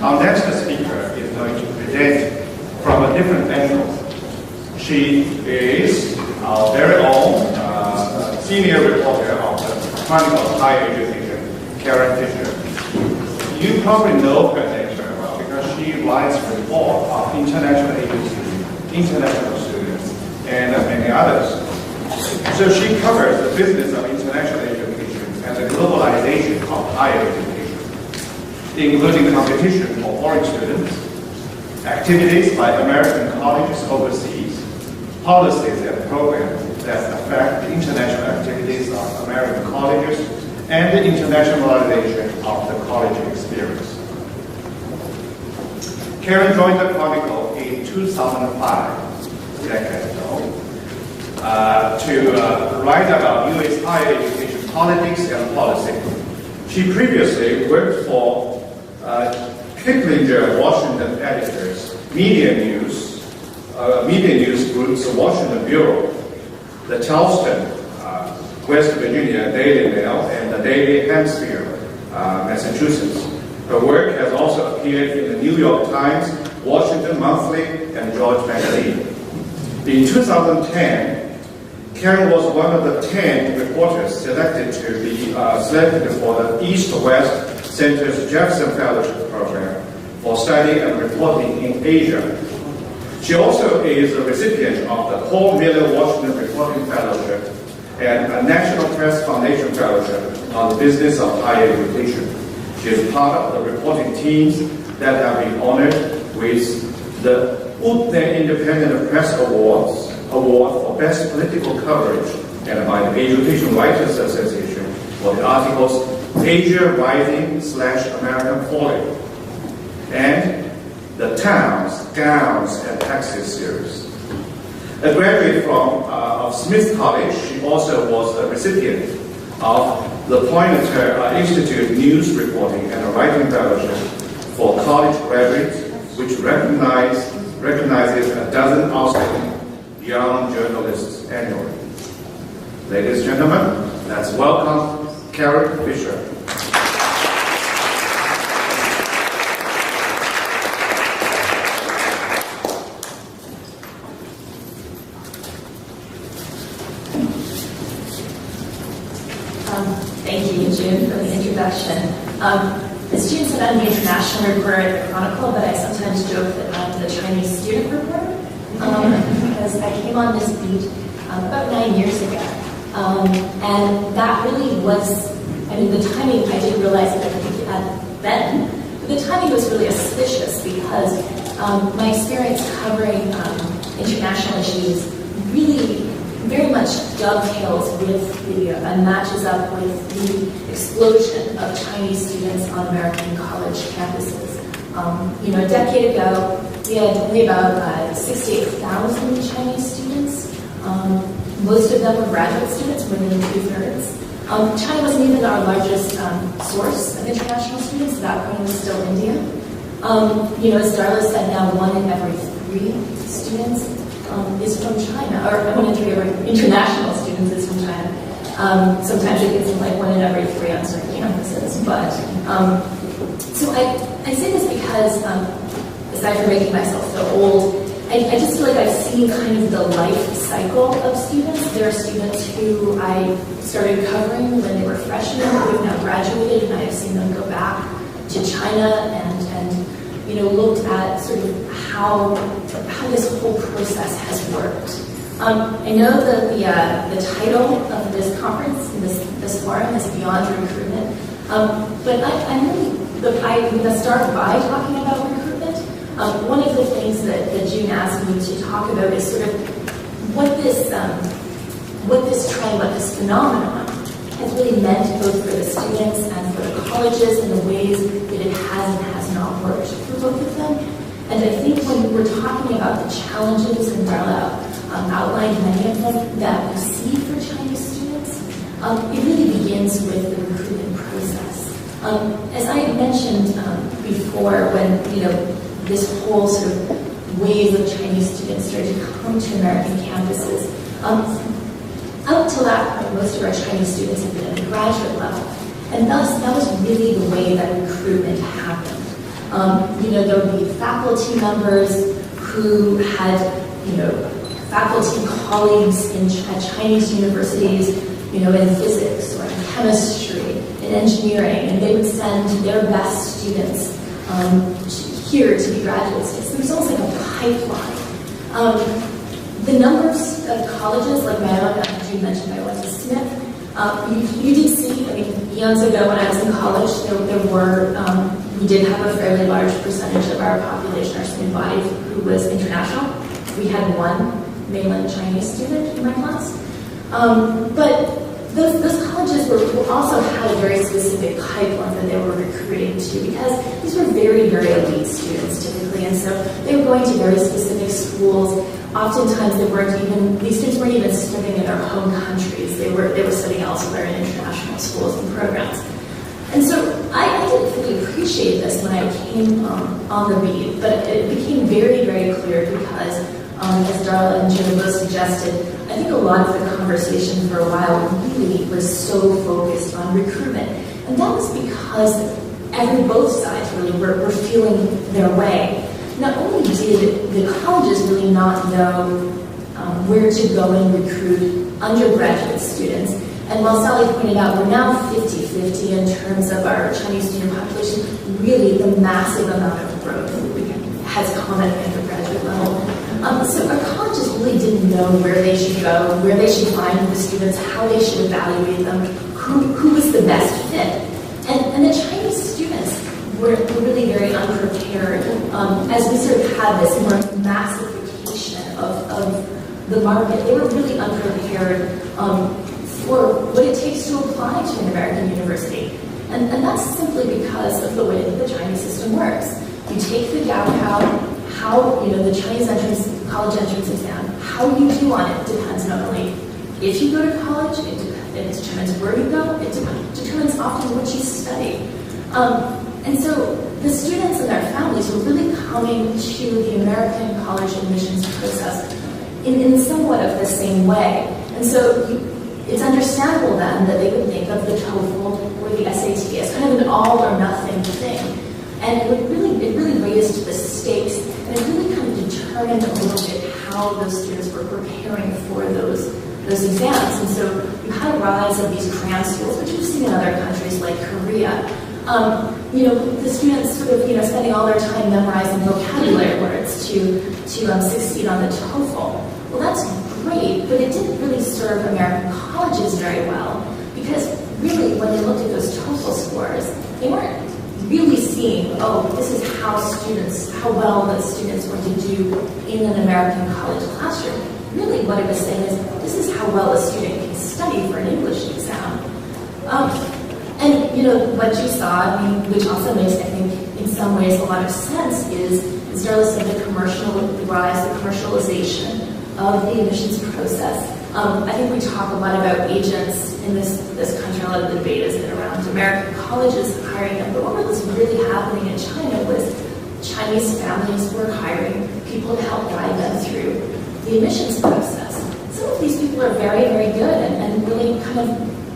Our next speaker is going to present from a different angle. She is our very own senior reporter of the Chronicle of Higher Education, Karin Fischer. You probably know her name very well because she writes reports of international agencies, international students, and many others. So she covers the business of international education and the globalization of higher education, including competition for foreign students, activities by American colleges overseas, policies and programs that affect the international activities of American colleges, and the internationalization of the college experience. Karin joined the Chronicle in 2005, a decade ago, to write about U.S. higher education politics and policy. She previously worked for Kiplinger Washington editors, media news group's Washington Bureau, the Charleston, West Virginia Daily Mail, and the Daily Hampshire, Massachusetts. Her work has also appeared in the New York Times, Washington Monthly, and George Magazine. In 2010, Karin was one of the 10 reporters selected to be selected for the East-West Center's Jefferson Fellowship Program for study and reporting in Asia. She also is a recipient of the Paul Miller Washington Reporting Fellowship and a National Press Foundation Fellowship on the business of higher education. She is part of the reporting teams that have been honored with the Utne Independent Press Award for Best Political Coverage and by the Education Writers Association for the articles Asia Rising / American Falling and the Towns, Gowns, and Taxes series. A graduate of Smith College, she also was a recipient of the Poynter Institute News Reporting and Writing Fellowship for college graduates, which recognizes a dozen outstanding young journalists annually. Ladies and gentlemen, let's welcome Karin Fischer. Thank you, June, for the introduction. As June said, I'm the international reporter at the Chronicle, but I sometimes joke that I'm the Chinese student reporter because I came on this beat about 9 years ago. And that really was, I mean, the timing, I didn't realize it then, but the timing was really auspicious because my experience covering international issues really very much dovetails with and matches up with the explosion of Chinese students on American college campuses. A decade ago, we had only about 68,000 Chinese students. Most of them were graduate students, more than 2/3. China wasn't even our largest source of international students. That point was still India. As Darla said, now 1 in every 3 students is from China, or 1 in 3 of our international students is from China. Sometimes it seems like 1 in every 3 on certain campuses. But so I say this because, aside from making myself feel old, I just feel like I've seen kind of the life cycle of students. There are students who I started covering when they were freshmen, who have now graduated, and I have seen them go back to China and looked at sort of how this whole process has worked. I know that the title of this conference, this forum, is Beyond Recruitment, but I'm going to start by talking about recruitment. One of the things that June asked me to talk about is sort of what this trend, what this phenomenon has really meant both for the students and for the colleges in the ways that it has and has not worked for both of them. And I think when we're talking about the challenges, and Darla outlined many of them that we see for Chinese students, it really begins with the recruitment process. As I mentioned before, when this whole sort of wave of Chinese students started to come to American campuses, up to that point, most of our Chinese students have been at the graduate level, and thus that was really the way that recruitment happened. There would be faculty members who had, faculty colleagues at Chinese universities, in physics or in chemistry, in engineering, and they would send their best students here to be graduate students. There was almost like a pipeline. The numbers of colleges, like my own, as you mentioned, I went to Smith. You did see, eons ago when I was in college, we did have a fairly large percentage of our population, our student body, who was international. We had one mainland Chinese student in my class. But those colleges also had a very specific pipeline that they were recruiting to, because these were very, very elite students typically, and so they were going to very specific schools. Oftentimes these students weren't even studying in their home countries. They were studying elsewhere in international schools and programs. And so I didn't fully appreciate this when I came on the beat, but it became very, very clear because, as Darla and Jim both suggested, I think a lot of the conversation for a while really was so focused on recruitment. And that was because both sides really were feeling their way. Not only did the colleges really not know where to go and recruit undergraduate students, and while Sally pointed out, we're now 50-50 in terms of our Chinese student population, really the massive amount of growth has come at the undergraduate level. So our colleges really didn't know where they should go, where they should find the students, how they should evaluate them, who was the best fit. And the Chinese students were really very unprepared as we sort of had this more massification of the market. They were really unprepared for what it takes to apply to an American university. And that's simply because of the way that the Chinese system works. You take the Gaokao, the Chinese college entrance exam, how you do on it depends not only if you go to college, it determines where you go, it determines often what you study. And so the students and their families were really coming to the American college admissions process in somewhat of the same way. And so it's understandable then that they would think of the TOEFL or the SAT as kind of an all or nothing thing. And it really raised the stakes, and it really kind of determined a little bit how those students were preparing for those exams. And so you had a rise of these cram schools, which we've seen in other countries like Korea. The students sort of, spending all their time memorizing vocabulary words to succeed on the TOEFL. Well, that's great, but it didn't really serve American colleges very well, because really, when they looked at those TOEFL scores, they weren't really seeing, this is how well the students were to do in an American college classroom. Really, what it was saying is, this is how well a student can study for an English exam. And what you saw, which also makes, I think, in some ways a lot of sense, is Darla said the commercialization of the admissions process. I think we talk a lot about agents in this country. A lot of the debate has been around American colleges hiring them, but what was really happening in China was Chinese families were hiring people to help guide them through the admissions process. Some of these people are very, very good and really kind of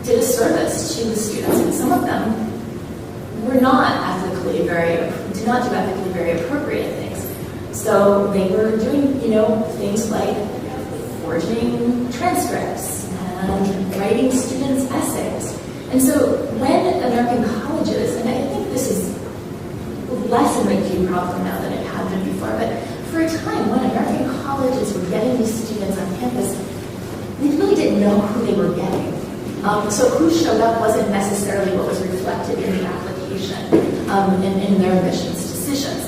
did a service to the students, and some of them were did not do ethically very appropriate things. So they were doing, things like forging transcripts and writing students' essays. And so when American colleges, and I think this is less of an acute problem now than it had been before, but for a time when American colleges were getting these students on campus, they really didn't know who they were getting. So who showed up wasn't necessarily what was reflected in the application in their admissions decisions.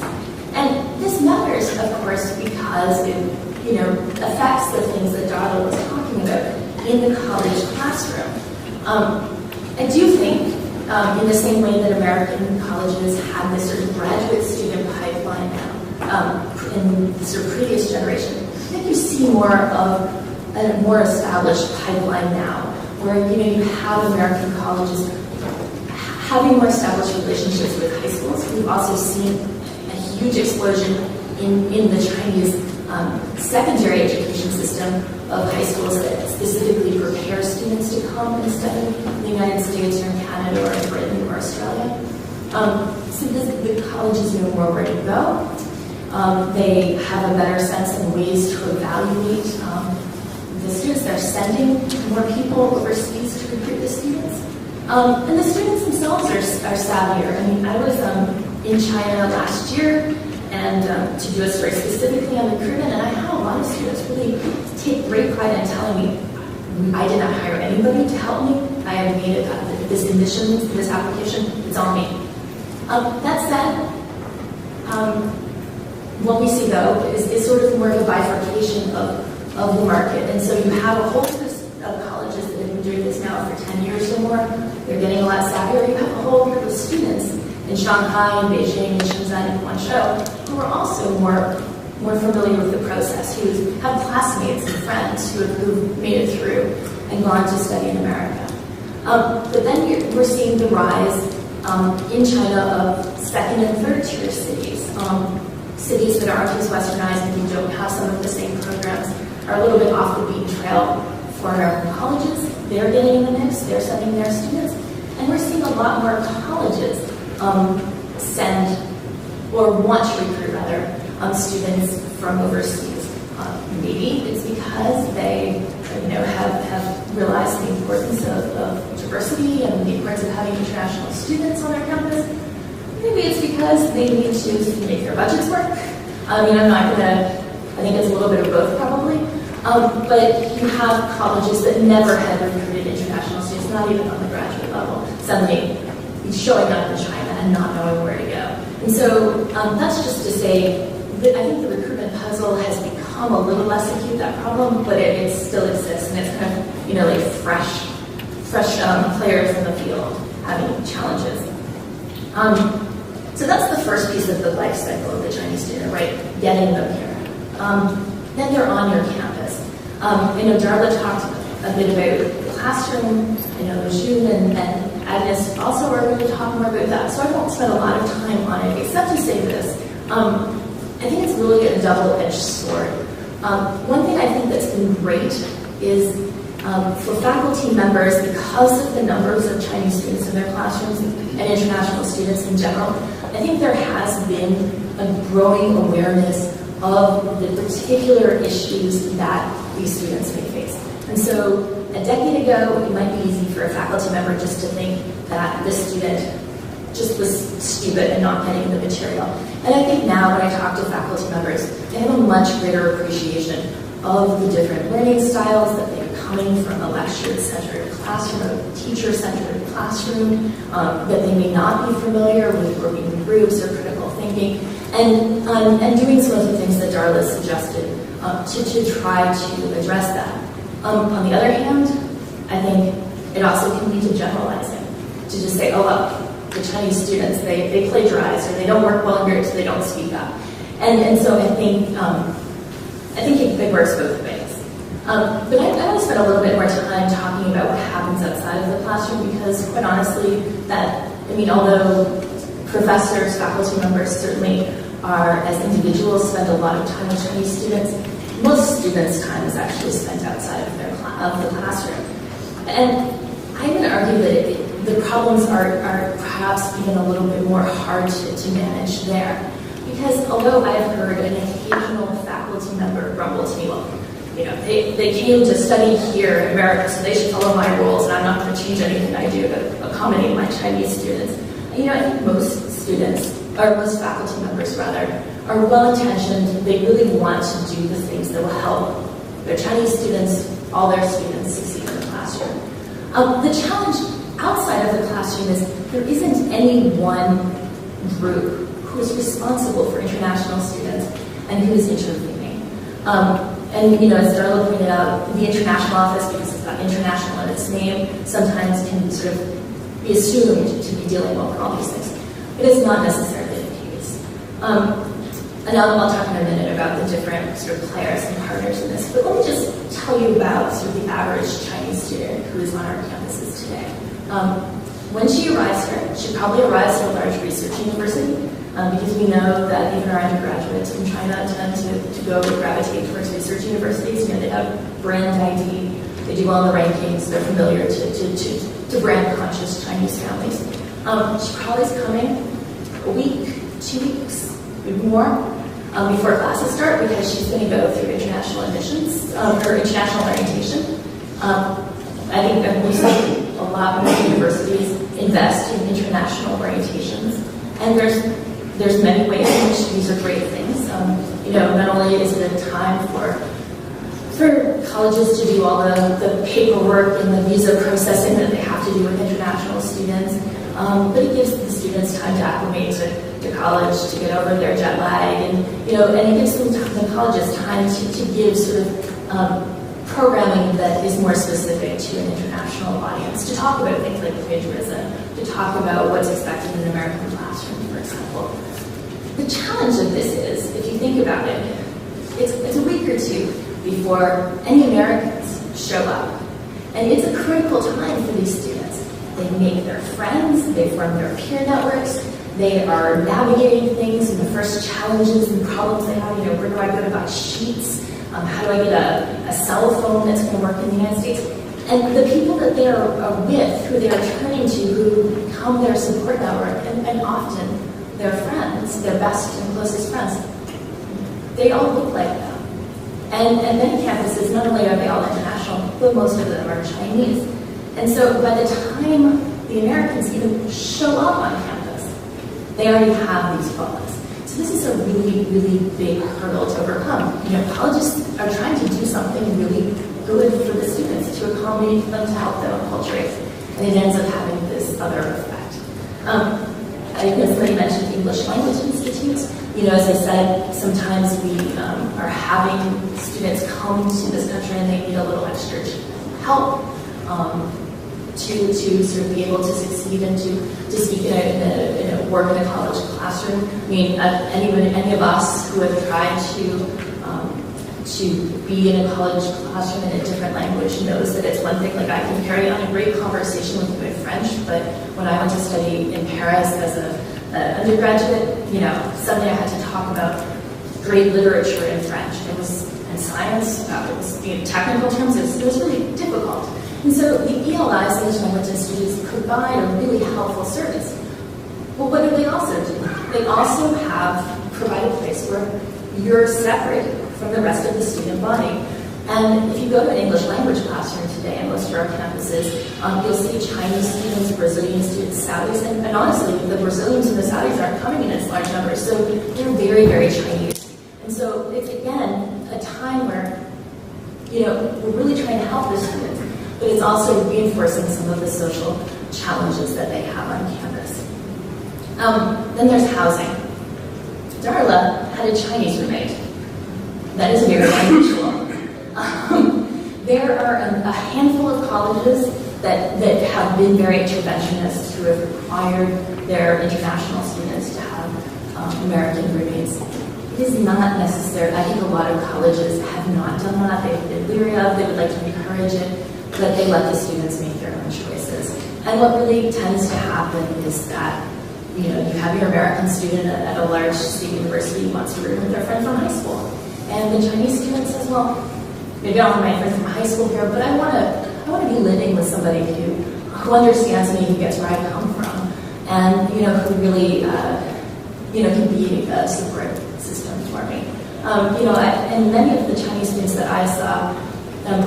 And this matters, of course, because it affects the things that Darla was talking about in the college classroom. I do think, in the same way that American colleges had this sort of graduate student pipeline now, in sort of previous generation, I think you see more of a more established pipeline now, where you have American colleges having more established relationships with high schools. We've also seen a huge explosion in the Chinese secondary education system of high schools that specifically prepare students to come and study in the United States or in Canada or in Britain or Australia. So the colleges know more where to go. They have a better sense of ways to evaluate the students. They're sending more people overseas to recruit the students. And the students themselves are savvier. I mean, I was in China last year and to do a story specifically on recruitment, and I had a lot of students really take great pride in telling me, I did not hire anybody to help me. I have made this admission, this application, it's on me. That said, what we see though is sort of more of a bifurcation of the market. And so you have a whole host of colleges that have been doing this now for 10 years or more. They're getting a lot savvier. You have a whole group of students in Shanghai, and Beijing, and Shenzhen, and Guangzhou who are also more familiar with the process, who have classmates and friends who've made it through and gone to study in America. But then we're seeing the rise in China of second and third tier cities. Cities that aren't as westernized and who don't have some of the same programs are a little bit off the beaten trail for American colleges. They're getting in the mix, they're sending their students. And we're seeing a lot more colleges send or want to recruit rather students from overseas. Maybe it's because they have realized the importance of diversity and the importance of having international students on their campus. Maybe it's because they need to make their budgets work. I think it's a little bit of both probably. But you have colleges that never had recruited international students, not even on the graduate level, suddenly showing up in China and not knowing where to go. And so that's just to say that I think the recruitment puzzle has become a little less acute, that problem, but it still exists, and it's kind of, like fresh players in the field having challenges. So that's the first piece of the life cycle of the Chinese student, right? Getting them here. Then they're on your campus. Darla talked a bit about the classroom. June and Agnes also are going to talk more about that, so I won't spend a lot of time on it, except to say this. I think it's really a double-edged sword. One thing I think that's been great is for faculty members, because of the numbers of Chinese students in their classrooms and international students in general, I think there has been a growing awareness of the particular issues that these students may face. And so a decade ago, it might be easy for a faculty member just to think that the student just was stupid and not getting the material. And I think now when I talk to faculty members, they have a much greater appreciation of the different learning styles, that they're coming from a lecture-centered classroom, a teacher-centered classroom, that they may not be familiar with working in groups or critical thinking, and doing some of the things that Darla suggested to try to address that. On the other hand, I think it also can lead to generalizing, to just say, oh, well, the Chinese students, they plagiarize, or they don't work well in groups, so they don't speak up. And so I think it works both ways. But I want to spend a little bit more time talking about what happens outside of the classroom, because quite honestly, although professors, faculty members certainly are, as individuals, spend a lot of time with Chinese students, most students' time is actually spent outside of the classroom. And I'm going to argue that the problems are perhaps even a little bit more hard to manage there. Because although I have heard an occasional faculty member grumble to me, well, they came to study here in America, so they should follow my rules, and I'm not going to change anything I do to accommodate my Chinese students. I think most students, or most faculty members rather, are well-intentioned. They really want to do the things that will help their Chinese students, all their students, succeed in the classroom. The challenge outside of the classroom is there isn't any one group who is responsible for international students and who is intervening. As Darla pointed out, the international office, because it's got international in its name, sometimes can sort of be assumed to be dealing with all these things. It is not necessarily the case. And I'll talk in a minute about the different sort of players and partners in this, but let me just tell you about sort of the average Chinese student who is on our campuses today. When she arrives here, she probably arrives at a large research university, because we know that even our undergraduates from China tend to go gravitate towards research universities. They have brand ID, they do well in the rankings, they're familiar to brand-conscious Chinese families. She probably is coming a week, 2 weeks, maybe more, before classes start because she's going to go through international admissions, or international orientation. I think that we see a lot more universities invest in international orientations, and there's many ways in which these are great things. Not only is it a time for colleges to do all the paperwork and the visa processing that they have to do with international students, but it gives the students time to acclimate to college, to get over their jet lag, and it gives the colleges time to give sort of programming that is more specific to an international audience, to talk about things like plagiarism, to talk about what's expected in an American classroom, for example. The challenge of this is, if you think about it, it's a week or two before any Americans show up. And it's a critical time for these students. They make their friends, they form their peer networks, they are navigating things and the first challenges and problems they have, where do I go to buy sheets? How do I get a cell phone that's going to work in the United States? And the people that they are with, who they are turning to, who become their support network, and often their friends, their best and closest friends, they all look like them. And many campuses, not only are they all international, but most of them are Chinese. And so by the time the Americans even show up on campus, they already have these qualities. So this is a really, really big hurdle to overcome. Colleges are trying to do something really good for the students, to accommodate them, to help them acculturate, and it ends up having this other effect. I think somebody mentioned English Language Institutes. As I said, sometimes we are having students come to this country and they need a little extra help to sort of be able to succeed and to speak in a work in a college classroom. I mean, any of us who have tried to be in a college classroom in a different language knows that it's one thing. Like, I can carry on a great conversation with you in French, but when I went to study in Paris as an undergraduate, suddenly I had to talk about great literature in French. And science, it was technical terms, it was really difficult. And so the ELIs, English Language Institutes, provide a really helpful service. Well, what do they also do? They also provide a place where you're separated from the rest of the student body. And if you go to an English language classroom today on most of our campuses, you'll see Chinese students, Brazilian students, Saudis, and honestly, the Brazilians and the Saudis aren't coming in as large numbers, so they're very, very Chinese. And so it's, again, a time where, we're really trying to help the students, but it's also reinforcing some of the social challenges that they have on campus. Then there's housing. Darla had a Chinese roommate. That is very unusual. There are a handful of colleges that have been very interventionist, who have required their international students to have American roommates. It is not necessary. I think a lot of colleges have not done that. They've been leery of, they would like to encourage it, but they let the students make their own choices. And what really tends to happen is that you have your American student at a large state university who wants to room with their friend from high school. And the Chinese student says, well, maybe I don't have my friend from high school here, but I want to be living with somebody who understands me, who gets where I come from, and who really can be a support system for me. And many of the Chinese students that I saw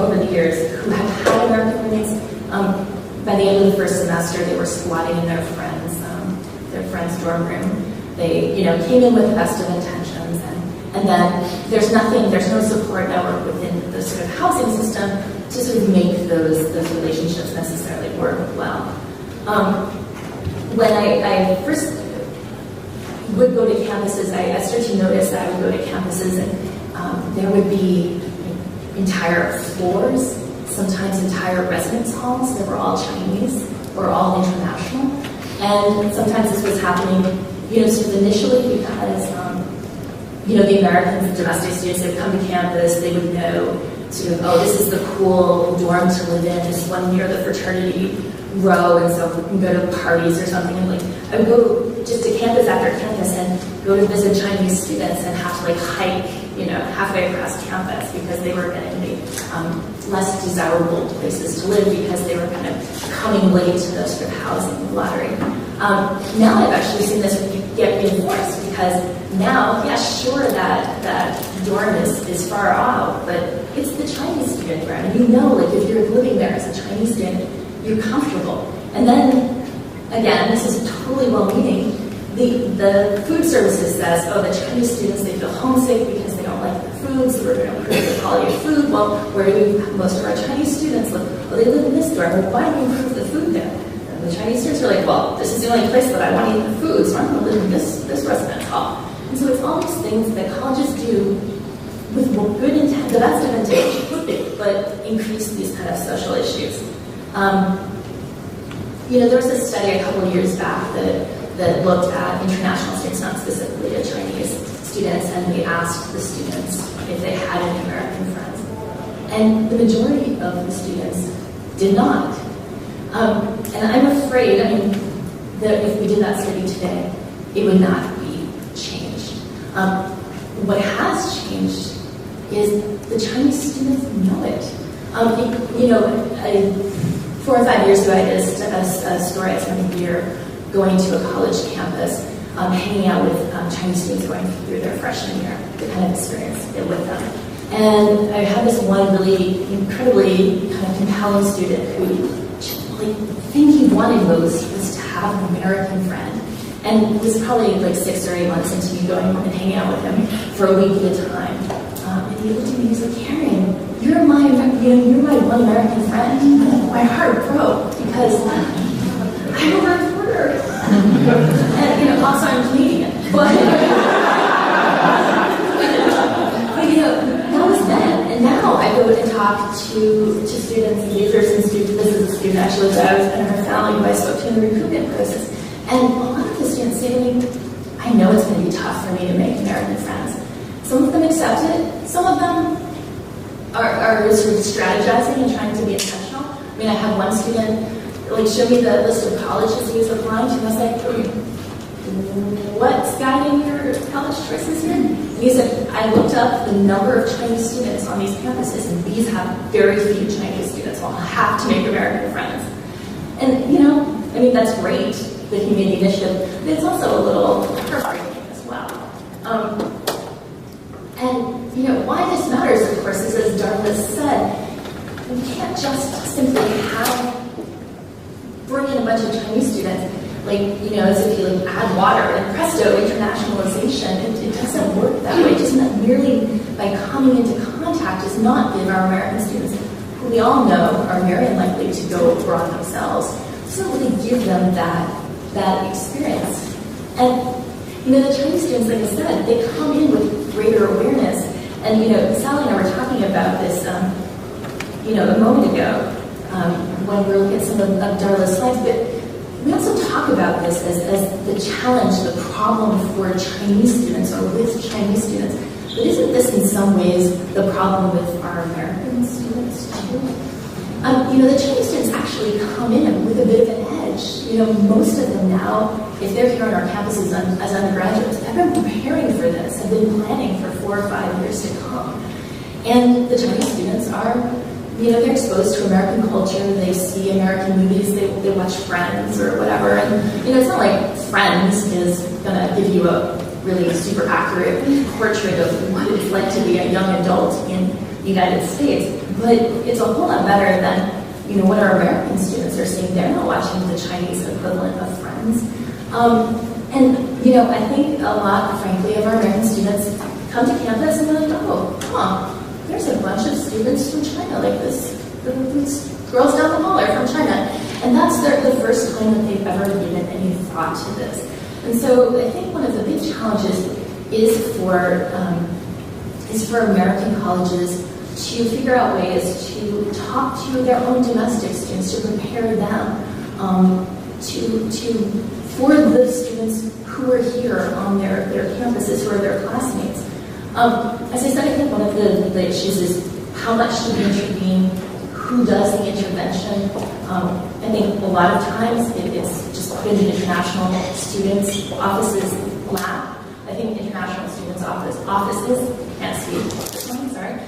over the years who have had American roommates, by the end of the first semester, they were squatting in their friend's dorm room. They came in with the best of intentions, and then there's no support network within the sort of housing system to sort of make those relationships necessarily work well. When I first would go to campuses, I started to notice that I would go to campuses and there would be entire floors, sometimes entire residence halls that were all Chinese or all international. And sometimes this was happening, sort of initially because the American domestic students, they would come to campus, they would know sort of, oh, this is the cool dorm to live in, this one near the fraternity row, and so we can go to parties or something. And I would go just to campus after campus and go to visit Chinese students and have to hike halfway across campus because they were getting the less desirable places to live because they were kind of coming late to the sort of housing lottery. Now I've actually seen this get reinforced because now, yeah, sure, that dorm is far out, but it's the Chinese student dorm. And like if you're living there as a Chinese student, you're comfortable. And then, again, this is totally well-meaning, the food services says, oh, the Chinese students, they feel homesick because they don't like the food, so we're going to improve the quality of food. Well, where do most of our Chinese students live? Well, they live in this dorm. Well, why don't we improve the food there? And the Chinese students are like, well, this is the only place that I want to eat the food, so I'm going to live in this residence hall. And so it's all these things that colleges do with good intent, the best of intentions, but increase these kind of social issues. There was a study a couple of years back that looked at international students, not specifically the Chinese students, and they asked the students if they had any American friends. And the majority of the students did not. And I'm afraid, that if we did that study today, it would not be changed. What has changed is the Chinese students know it. 4 or 5 years ago, I did a story I spent a year going to a college campus, hanging out with Chinese students going through their freshman year to kind of experience it with them. And I had this one really incredibly kind of compelling student who, the thing he wanted most was to have an American friend. And it was probably like 6 or 8 months into me going and hanging out with him for a week at a time. And he looked at me and he's like, Karin, you're my one American friend. My heart broke because I'm a reporter. And, also I'm Canadian. But, that was then. And now I go and talk to students, leaders and students. This is a student actually that I was in her family who I spoke to in the recruitment process. And a lot of the students say to me, I know it's going to be tough for me to make American friends. Some of them accept it. Some of them are sort of strategizing and trying to be intentional. I have one student show me the list of colleges he was applying to, and I was like, what's guiding your college choices here? And he said, I looked up the number of Chinese students on these campuses, and these have very few Chinese students. I'll have to make American friends. And, that's great that he made the initiative, but it's also a little heartbreaking as well. And why this matters, of course, is as Darla said, we can't just simply bring in a bunch of Chinese students, as if you add water and presto, internationalization. It doesn't work that way. Just not merely by coming into contact does not give our American students, who we all know are very unlikely to go abroad themselves, doesn't really give them that experience. And the Chinese students, like I said, they come in with greater awareness. And Sally and I were talking about this, a moment ago when we were looking at some of Darla's slides. But we also talk about this as the challenge, the problem for Chinese students or with Chinese students. But isn't this in some ways the problem with our American students too? The Chinese students actually come in with a bit of an edge. Most of them now, if they're here on our campuses as undergraduates, have been preparing for this, have been planning for 4 or 5 years to come. And the Chinese students are, they're exposed to American culture, they see American movies, they watch Friends or whatever, and, it's not like Friends is going to give you a really super accurate portrait of what it's like to be a young adult in the United States, but it's a whole lot better than, what our American students are seeing. They're not watching the Chinese equivalent of Friends. And, I think a lot, frankly, of our American students come to campus and they're like, there's a bunch of students from China, these girls down the hall are from China. And that's the first time that they've ever given any thought to this. And so I think one of the big challenges is for American colleges to figure out ways to talk to their own domestic students, to prepare them for the students who are here on their campuses, who are their classmates. As I said, I think one of the issues is how much do we intervene, who does the intervention. I think a lot of times it's just put in the international students' offices lap. I think international students' offices can't see this one, sorry.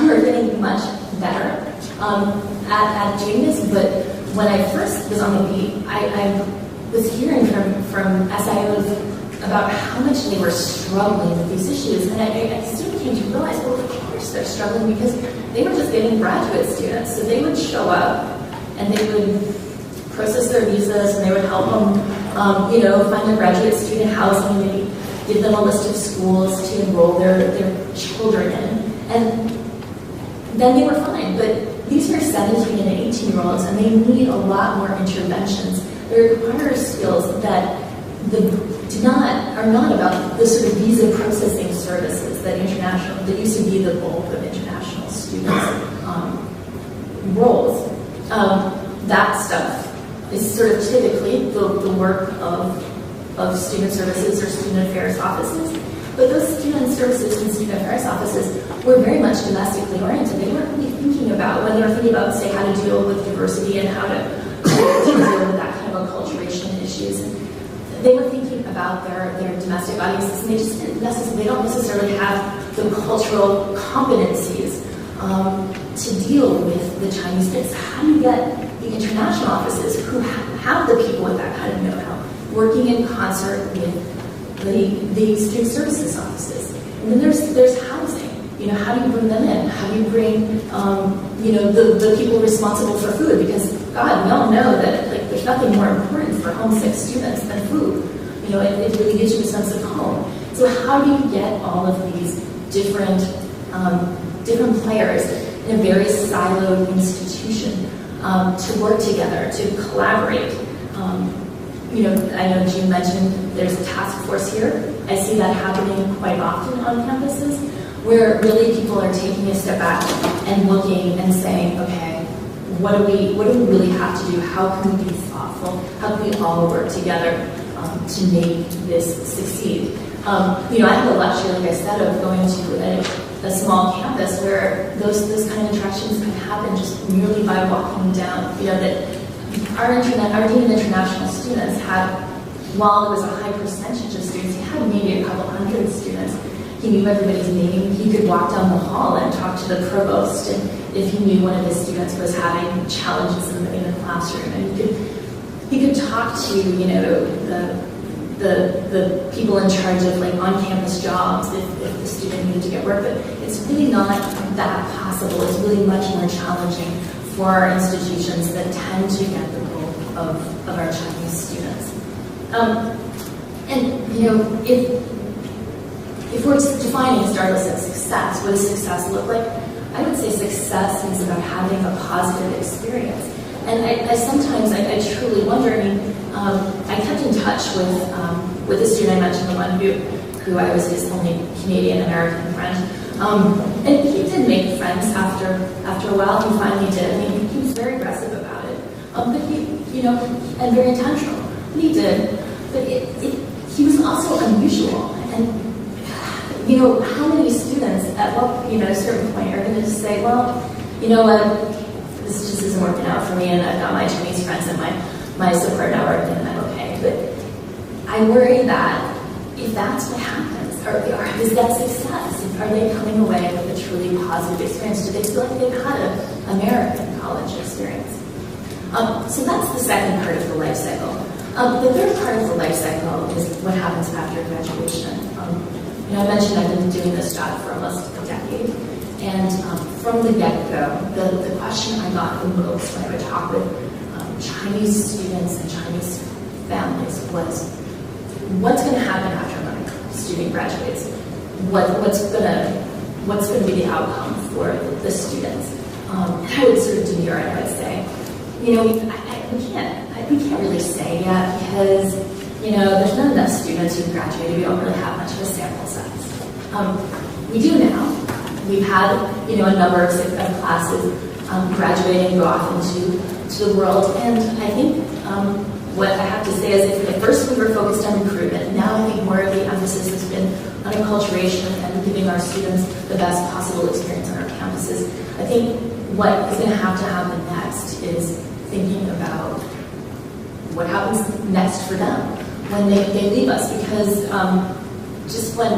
We're getting much better at doing this, but when I first was on the beat, I was hearing from SIOs about how much they were struggling with these issues, and I soon came to realize, well, of course they're struggling because they were just getting graduate students, so they would show up and they would process their visas and they would help them, find a graduate student housing, maybe give them a list of schools to enroll their children in, and then they were fine. But these are 17 and 18-year-olds, and they need a lot more interventions. They require skills that are not about the sort of visa processing services that used to be the bulk of international students' roles. That stuff is sort of typically the work of student services or student affairs offices. But those student services and student affairs offices were very much domestically oriented. They weren't really thinking about, when they were thinking about, say, how to deal with diversity and how to deal with that kind of acculturation issues. And they were thinking about their domestic audiences, and they don't necessarily have the cultural competencies to deal with the Chinese students. How do you get the international offices who have the people with that kind of know-how working in concert with the student services offices? And then there's housing. How do you bring them in? How do you bring the people responsible for food? Because God, we all know that there's nothing more important for homesick students than food. It really gives you a sense of home. So how do you get all of these different players in a very siloed institution to work together, to collaborate? I know Jean mentioned there's a task force here. I see that happening quite often on campuses, where really people are taking a step back and looking and saying, okay, what do we really have to do? How can we be thoughtful? How can we all work together to make this succeed? I have the luxury, like I said, of going to a small campus where those kind of interactions can happen just merely by walking down. That our Dean of International Students had, while there was a high percentage of students, he had maybe a couple hundred students. He knew everybody's name. He could walk down the hall and talk to the provost, and if he knew one of his students was having challenges in the classroom, and he could talk to the people in charge of on-campus jobs if the student needed to get work. But it's really not that possible. It's really much more challenging for our institutions that tend to get the bulk of our Chinese students. If we're defining Stardust as success, what does success look like? I would say success is about having a positive experience. And I sometimes truly wonder. I kept in touch with the student I mentioned, the one who I was his only Canadian American friend. And he did make friends after a while. He finally did. He was very aggressive about it, but and very intentional. But he did. But he was also unusual. And how many students at a certain point are going to just say, well, you know what, this just isn't working out for me, and I've got my Chinese friends and my support network, and I'm okay. But I worry that if that's what happens, is that success? Are they coming away with a truly positive experience? Do they feel like they've had an American college experience? So that's the second part of the life cycle. The third part of the life cycle is what happens after graduation. I mentioned I've been doing this job for almost a decade, and from the get-go, the question I got the most when I would talk with Chinese students and Chinese families was, what's going to happen after my student graduates? What's going to be the outcome for the students? I would sort of demur and I would say, we can't really say yet because there's not enough students who graduated. We don't really have much of a sample size. We do now. We've had a number of classes graduating, go off into the world, and I think what I have to say is at first we were focused on recruitment. Now I think more of the emphasis has been on acculturation and giving our students the best possible experience on our campuses. I think what is going to happen next is thinking about what happens next for them when they leave us, because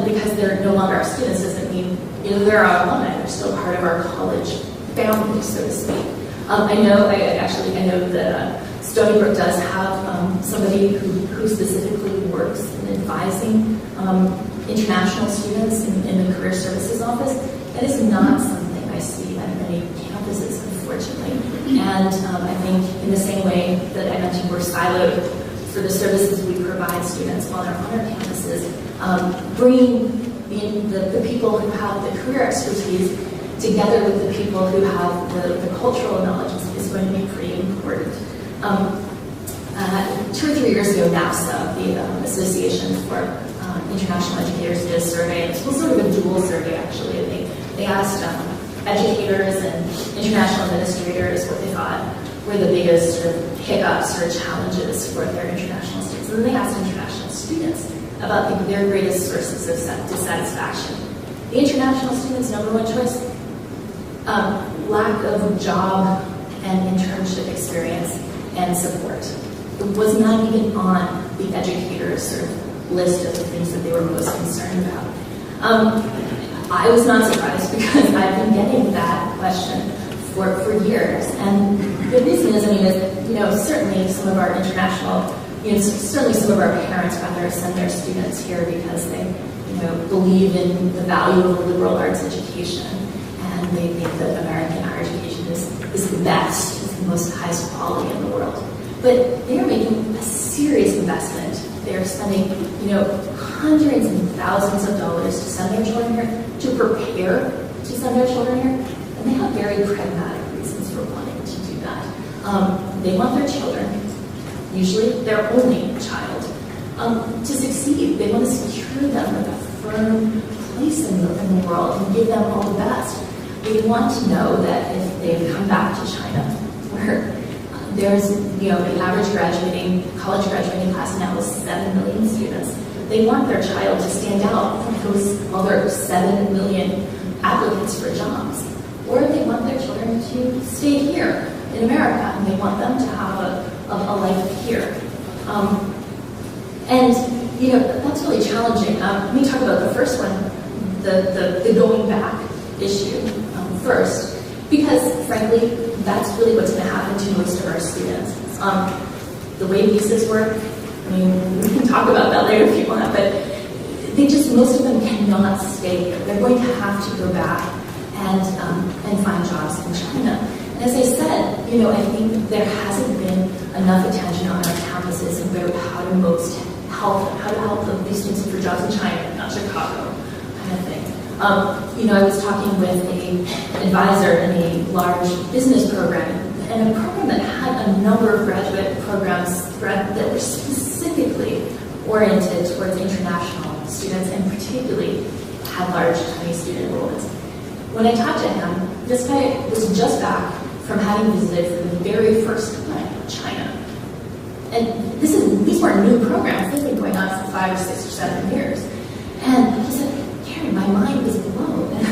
because they're no longer our students doesn't mean there are alumni, they're still part of our college family, so to speak. I know that Stony Brook does have somebody who specifically works in advising international students in the Career Services Office. That is not something I see at many campuses, unfortunately. And I think in the same way that I mentioned we're siloed for the services we provide students while they're on our campuses, bringing the people who have the career expertise together with the people who have the cultural knowledge is going to be pretty important. 2 or 3 years ago, NAFSA, the Association for International Educators, did a survey. It was sort of a dual survey, actually. They asked educators and international administrators what they thought were the biggest sort of hiccups or challenges for their international students. And then they asked international students about their greatest sources of dissatisfaction. The international students' #1 choice, lack of job and internship experience and support. It was not even on the educators' sort of list of the things that they were most concerned about. I was not surprised because I've been getting that question for years. And the reason is, certainly some of our international, certainly some of our parents rather send their students here because they, believe in the value of a liberal arts education. And they think that American higher education is the best, is the most highest quality in the world. But they're making a serious investment. They're spending, hundreds and thousands of dollars to send their children here, to prepare to send their children here. And they have very pragmatic reasons for wanting to do that. They want their children, usually their only child, to succeed. They want to secure them with a firm place in the world and give them all the best. They want to know that if they come back to China, where there's, the average college graduating class now is 7 million students. They want their child to stand out from those other 7 million applicants for jobs. Or they want their children to stay here in America, and they want them to have a life here. That's really challenging. Let me talk about the first one, the going back issue first, because frankly, that's really what's going to happen to most of our students. The way visas work, we can talk about that later if you want, but most of them cannot stay here. They're going to have to go back and find jobs in China. And as I said, I think there hasn't been enough attention on our campuses about how to help these students for jobs in China, not Chicago, kind of thing. I was talking with an advisor in a large business program, and a program that had a number of graduate programs that were specifically oriented towards international students, and particularly had large Chinese student enrollments. When I talked to him, this guy was just back from having visited for the very first time China. And these weren't new programs. They've been going on for 5 or 6 or 7 years. And he said, Karin, my mind was blown. And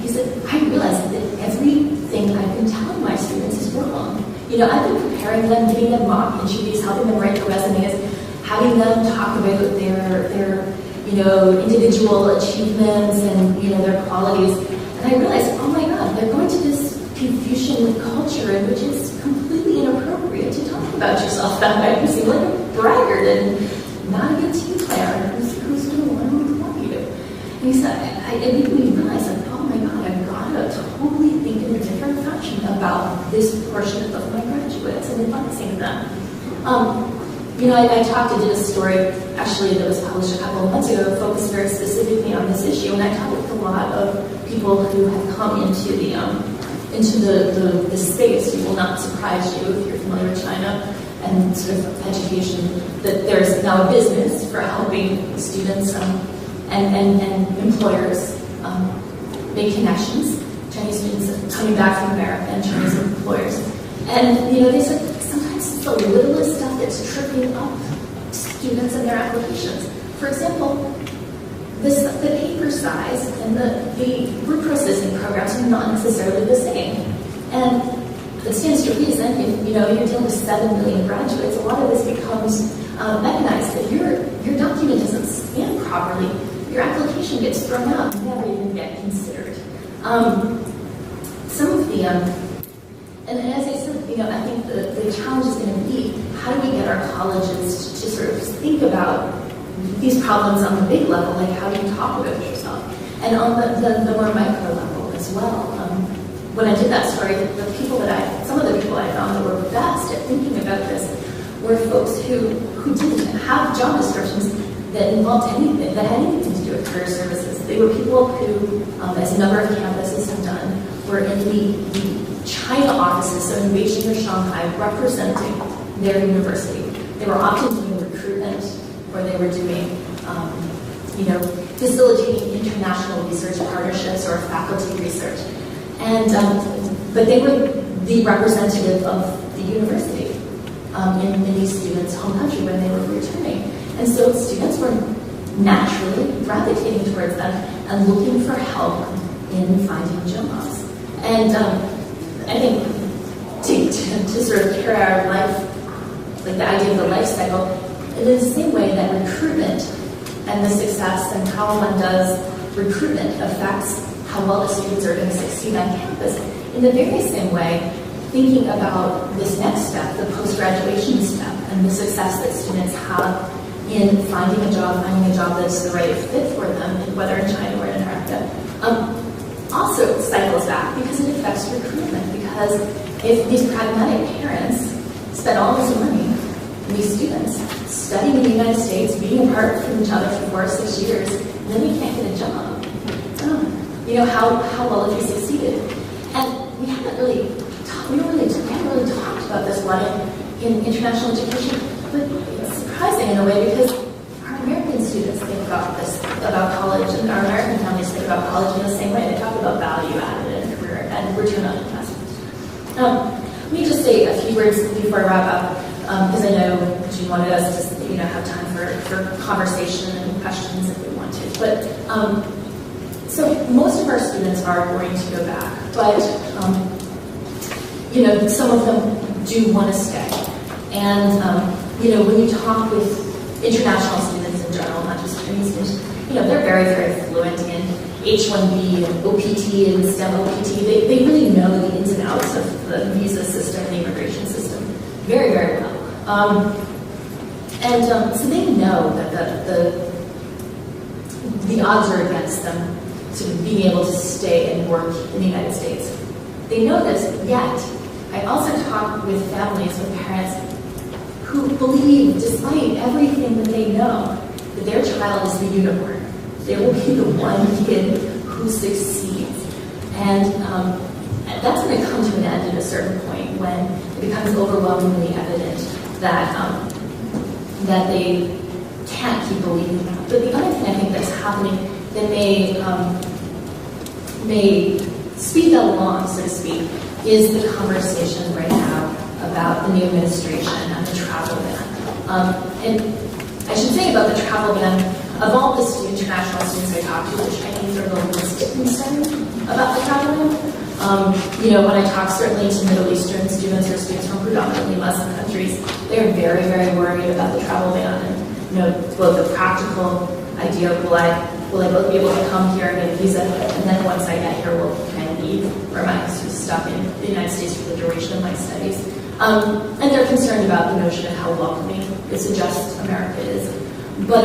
he said, I realized that everything I've been telling my students is wrong. I've been preparing them, giving them mock interviews, helping them write their resumes, having them talk about their individual achievements and, their qualities. And I realized, oh my God, they're going to this Confucian culture in which it's completely inappropriate to talk about yourself that way. You seem like a braggart and not a good team player. Who's going to want to employ you? And he said, I made me realize, oh my God, I've got to totally think in a different fashion about this portion of my graduates and advising them. I did a story actually that was published a couple of months ago, focused very specifically on this issue, and I talked with a lot of people who have come into the space. It will not surprise you if you're familiar with China and sort of education, that there's now a business for helping students and employers make connections. Chinese students coming back from America and Chinese employers. And they said sometimes it's the littlest stuff that's tripping up students and their applications. For example, the paper size and the group processing programs are not necessarily the same. And it stands to reason, if you're dealing with 7 million graduates, a lot of this becomes mechanized. If your document doesn't scan properly, your application gets thrown out. You never even get considered Some of the, and as I said, I think the challenge is going to be, how do we get our colleges to sort of think about these problems on the big level, like how do you talk about yourself? And on the more micro level as well. When I did that story, some of the people I found that were best at thinking about this were folks who didn't have job descriptions that involved anything, that had anything to do with career services. They were people who, as a number of campuses have done, were in the China offices, so in Beijing or Shanghai, representing their university. They were often doing recruitment, or they were doing, facilitating international research partnerships or faculty research. And, but they were the representative of the university in these students' home country when they were returning. And so students were naturally gravitating towards them and looking for help in finding jobs. And I think to sort of carry our life, like the idea of the life cycle, in the same way that recruitment and the success and how one does recruitment affects how well the students are going to succeed on campus, in the very same way, thinking about this next step, the post-graduation step, and the success that students have in finding a job that's the right fit for them, whether in China or in America, also cycles back because it affects recruitment. Because if these pragmatic parents spend all this money, these students studying in the United States, being apart from each other for 4 or 6 years, then you can't get a job. How well have you succeeded? And we haven't really talked about this a lot in international education, but it's surprising in a way because our American students think about this, about college, and our American families think about college in the same way. They talk about value added and career and return on investment. Let me just say a few words before I wrap up, because I know Jean wanted us to have time for conversation and questions if we want to. But so most of our students are going to go back, but some of them do want to stay. And when you talk with international students in general, not just Chinese students, they're very, very fluent in H-1B and OPT and STEM OPT. They really know the ins and outs of the visa system, the immigration system, very, very well. So they know that the odds are against them to being able to stay and work in the United States. They know this, yet I also talk with families, with parents who believe, despite everything that they know, that their child is the unicorn. They will be the one kid who succeeds. And that's going to come to an end at a certain point when it becomes overwhelmingly evident that that they can't keep believing that. But the other thing I think that's happening that may speed that along, so to speak, is the conversation right now about the new administration and the travel ban. And I should say about the travel ban, of all the international students I talk to, the Chinese are the least concerned about the travel ban. When I talk certainly to Middle Eastern students or students from predominantly Muslim countries, they're very, very worried about the travel ban and both the practical idea of will I both be able to come here and get a visa, and then once I get here, can I leave, or am I stuck in the United States for the duration of my studies? And they're concerned about the notion of how welcoming it suggests America is. But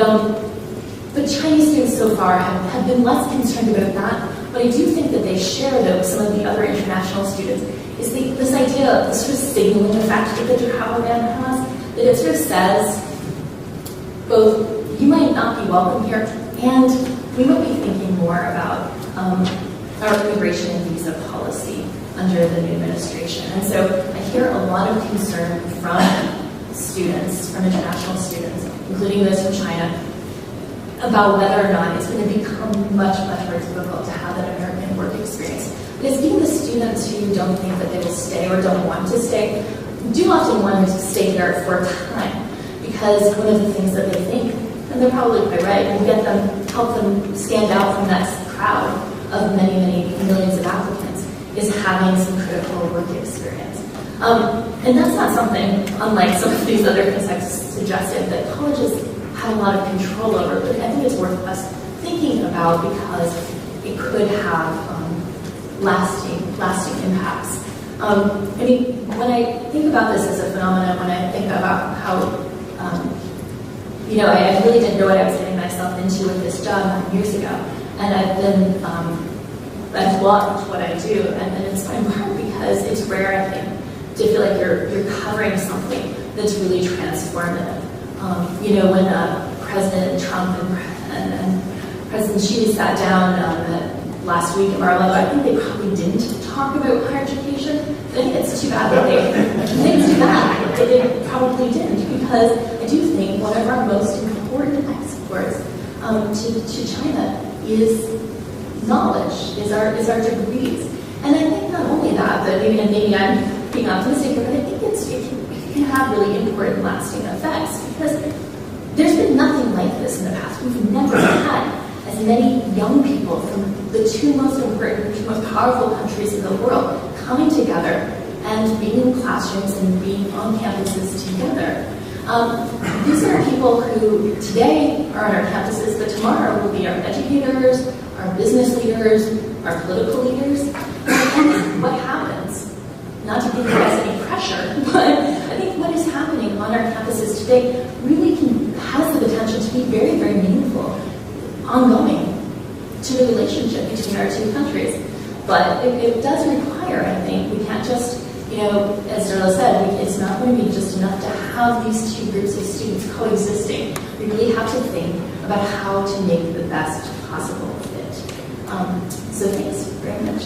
Chinese students so far have been less concerned about that. But I do think that they share, though, some of the other international students, is this idea of the sort of signaling effect that the travel ban has, that it sort of says, both, you might not be welcome here, and we might be thinking more about our immigration and visa policy under the new administration. And so I hear a lot of concern from students, from international students, including those from China, about whether or not it's going to become much, much more difficult to have an American work experience. Because even the students who don't think that they will stay or don't want to stay do often want to stay there for a time. Because one of the things that they think, and they're probably quite right, will help them stand out from that crowd of many, many millions of applicants, is having some critical work experience. And that's not something, unlike some of these other things I've suggested, that colleges have a lot of control over, but I think it's worth us thinking about because it could have lasting impacts. I mean, when I think about this as a phenomenon, when I think about how, I really didn't know what I was getting myself into with this job years ago, and I've loved what I do, and it's in part because it's rare, I think, to feel like you're covering something that's really transformative. When President Trump and President Xi sat down last week at Mar-a-Lago, I think they probably didn't talk about higher education. I think it's too bad that they probably didn't, because I do think one of our most important exports to China is knowledge, is our degrees. And I think not only that, but maybe I'm being optimistic here, but I think it can have really important lasting effects, because there's been nothing like this in the past. We've never had as many young people from the two most important, two most powerful countries in the world coming together and being in classrooms and being on campuses together. These are people who today are on our campuses, but tomorrow will be our educators, our business leaders, our political leaders. And what happens, not to think there is any pressure, but I think what is happening on our campuses today really has the potential to be very, very meaningful, ongoing to the relationship between our two countries. But it does require, I think, we can't just, as Darla said, it's not going to be just enough to have these two groups of students coexisting. We really have to think about how to make the best possible fit. So thanks very much.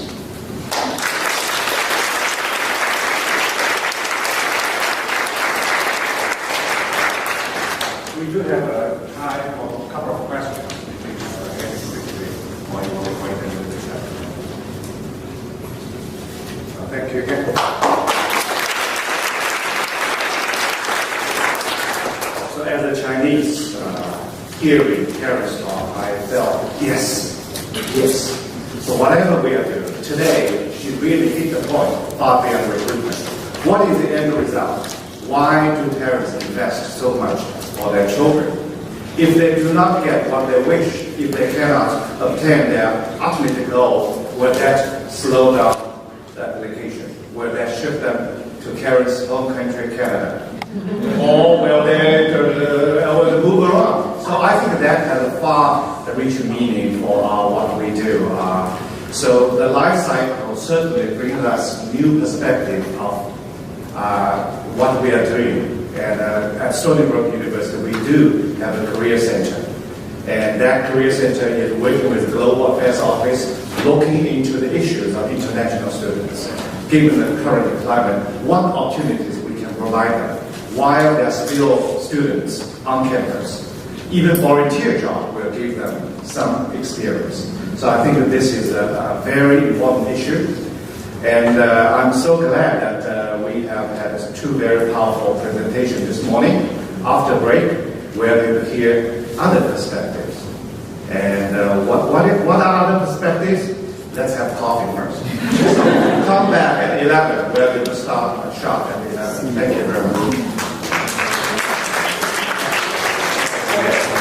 We do have time for a couple of questions. Thank you again. So as a Chinese hearing Karin's talk, I felt yes. So whatever we are doing today, she really hit the point far beyond recruitment. What is the end result? Why do parents invest so much for their children? If they do not get what they wish, if they cannot obtain their ultimate goal, will that slow down the application? Will that shift them to Karin's home country, Canada? Or will they move around? So I think that has a far richer meaning for what we do. So the life cycle certainly brings us new perspective of what we are doing. And at Stony Brook University, we do have a career center. And that career center is working with the Global Affairs Office, looking into the issues of international students. Given the current climate, what opportunities we can provide them while they're still students on campus. Even volunteer job will give them some experience. So I think that this is a very important issue. And I'm so glad that we have had two very powerful presentations this morning. After break, we're going to hear other perspectives. And what are other perspectives? Let's have coffee first. So come back at 11. We're going to start sharp at 11. Thank you very much.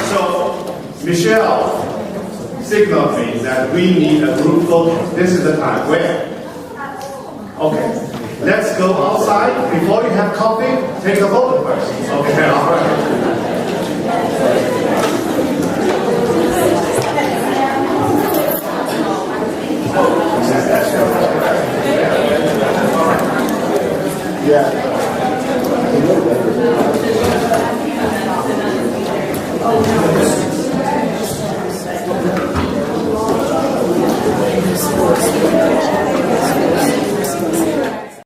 So Michelle signaled me that we need a group photo. This is the time. Where? Okay. Let's go outside. Before you have coffee, take a photo first. Okay, all right. Yeah.